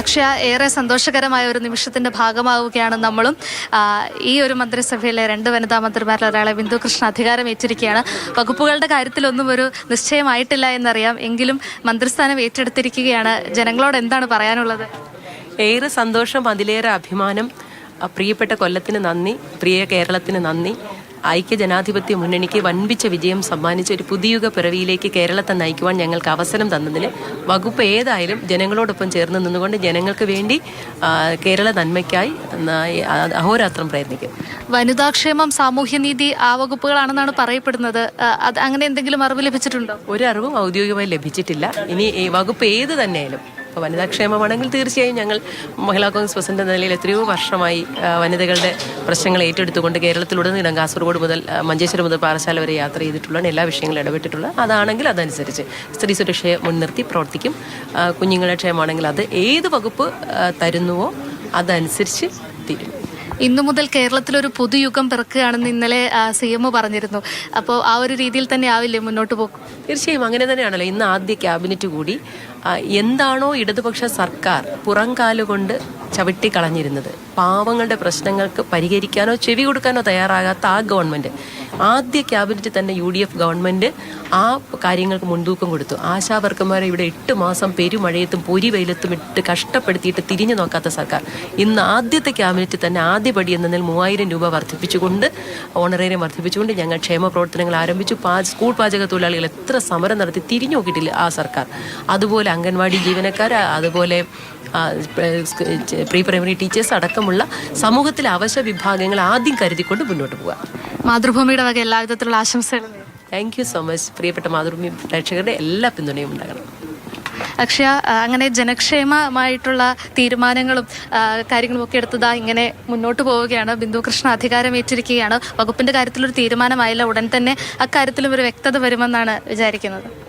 അക്ഷയ, ഏറെ സന്തോഷകരമായ ഒരു നിമിഷത്തിന്റെ ഭാഗമാവുകയാണ് നമ്മളും. ഈ ഒരു മന്ത്രിസഭയിലെ 2 വനിതാ മന്ത്രിമാരിൽ ഒരാളെ ബിന്ദു കൃഷ്ണ അധികാരം ഏറ്റിരിക്കുകയാണ്. വകുപ്പുകളുടെ കാര്യത്തിലൊന്നും ഒരു നിശ്ചയമായിട്ടില്ല എന്നറിയാം, എങ്കിലും മന്ത്രിസ്ഥാനം ഏറ്റെടുത്തിരിക്കുകയാണ്. ജനങ്ങളോട് എന്താണ് പറയാനുള്ളത്? ഏറെ സന്തോഷം, അതിലേറെ അഭിമാനം. പ്രിയപ്പെട്ട കൊല്ലത്തിന് നന്ദി, പ്രിയ കേരളത്തിന് നന്ദി. ഐക്യ ജനാധിപത്യ മുന്നണിക്ക് വൻപിച്ച വിജയം സമ്മാനിച്ച ഒരു പുതിയുഗ പിറവിയിലേക്ക് കേരളത്തെ നയിക്കുവാൻ ഞങ്ങൾക്ക് അവസരം തന്നതിന് വകുപ്പ് ഏതായാലും ജനങ്ങളോടൊപ്പം ചേർന്ന് നിന്നുകൊണ്ട് ജനങ്ങൾക്ക് വേണ്ടി കേരള നന്മയ്ക്കായി അഹോരാത്രം പ്രയത്നിക്കും. വനിതാക്ഷേമം, സാമൂഹ്യനീതി ആ വകുപ്പുകളാണെന്നാണ് പറയപ്പെടുന്നത്. അത് അങ്ങനെ എന്തെങ്കിലും അറിവ് ലഭിച്ചിട്ടുണ്ടോ? ഒരു അറിവും ഔദ്യോഗികമായി ലഭിച്ചിട്ടില്ല. ഇനി ഈ വകുപ്പ് ഏത് തന്നെയായാലും, ഇപ്പോൾ വനിതാക്ഷേമമാണെങ്കിൽ തീർച്ചയായും ഞങ്ങൾ മഹിളാ കോൺഗ്രസ് പ്രസിഡന്റ് എന്ന നിലയിൽ എത്രയോ വർഷമായി വനിതകളുടെ പ്രശ്നങ്ങൾ ഏറ്റെടുത്തുകൊണ്ട് കേരളത്തിലുടനീളം കാസർഗോഡ് മുതൽ മഞ്ചേശ്വരം മുതൽ പാറശാല വരെ യാത്ര ചെയ്തിട്ടുള്ള എല്ലാ വിഷയങ്ങളും ഇടപെട്ടിട്ടുള്ള അതാണെങ്കിൽ അതനുസരിച്ച് സ്ത്രീ സുരക്ഷയെ മുൻനിർത്തി പ്രവർത്തിക്കും. കുഞ്ഞുങ്ങളുടെ ക്ഷേമമാണെങ്കിൽ അത് ഏത് വകുപ്പ് തരുന്നുവോ അതനുസരിച്ച് തീരും. ഇന്നു മുതൽ കേരളത്തിലൊരു പുതുയുഗം പിറക്കുകയാണെന്ന് ഇന്നലെ CM പറഞ്ഞിരുന്നു. അപ്പോൾ ആ ഒരു രീതിയിൽ തന്നെ ആവില്ലേ മുന്നോട്ട് പോകും? തീർച്ചയായും അങ്ങനെ തന്നെയാണല്ലോ. ഇന്ന് ആദ്യ ക്യാബിനറ്റ് കൂടി എന്താണോ ഇടതുപക്ഷ സർക്കാർ പുറംകാലുകൊണ്ട് ചവിട്ടിക്കളഞ്ഞിരുന്നത്, പാവങ്ങളുടെ പ്രശ്നങ്ങൾക്ക് പരിഹരിക്കാനോ ചെവി കൊടുക്കാനോ തയ്യാറാകാത്ത ആ ഗവൺമെൻറ്, ആദ്യ ക്യാബിനറ്റ് തന്നെ UDF ഗവൺമെൻറ് ആ കാര്യങ്ങൾക്ക് മുൻതൂക്കം കൊടുത്തു. ആശാവർക്കന്മാരെ ഇവിടെ 8 മാസം പെരുമഴയത്തും പൊരി വെയിലത്തും ഇട്ട് കഷ്ടപ്പെടുത്തിയിട്ട് തിരിഞ്ഞു നോക്കാത്ത സർക്കാർ ഇന്ന് ആദ്യത്തെ ക്യാബിനറ്റ് തന്നെ ആദ്യപടി എന്നതിൽ 3000 രൂപ വർദ്ധിപ്പിച്ചുകൊണ്ട്, ഓണറേറിയം വർദ്ധിപ്പിച്ചുകൊണ്ട് ഞങ്ങൾ ക്ഷേമ പ്രവർത്തനങ്ങൾ ആരംഭിച്ചു. സ്കൂൾ പാചക തൊഴിലാളികൾ എത്ര സമരം നടത്തി തിരിഞ്ഞു നോക്കിയിട്ടില്ല ആ സർക്കാർ. അതുപോലെ അംഗൻവാടി ജീവനക്കാർ, അതുപോലെ പ്രീ പ്രൈമറി ടീച്ചേഴ്സ് അടക്കമുള്ള സമൂഹത്തിലെ അവശ്യ വിഭാഗങ്ങൾ ആദ്യം കരുതിക്കൊണ്ട് മുന്നോട്ട് പോവുക. മാതൃഭൂമിയുടെ വക എല്ലാവിധത്തിലുള്ള ആശംസകളും. Thank you so much. പ്രിയപ്പെട്ട മാതൃഭൂമി പ്രേക്ഷകരുടെ എല്ലാ പിന്തുണയും ഉണ്ടാകണം. അക്ഷയ, അങ്ങനെ ജനക്ഷേമമായിട്ടുള്ള തീരുമാനങ്ങളും കാര്യങ്ങളും ഒക്കെ എടുത്തതാ ഇങ്ങനെ മുന്നോട്ട് പോവുകയാണ്. ബിന്ദു കൃഷ്ണ അധികാരം ഏറ്റിരിക്കുകയാണ്. വകുപ്പിന്റെ കാര്യത്തിലൊരു തീരുമാനമായില്ല, ഉടൻ തന്നെ അക്കാര്യത്തിലും ഒരു വ്യക്തത വരുമെന്നാണ് വിചാരിക്കുന്നത്.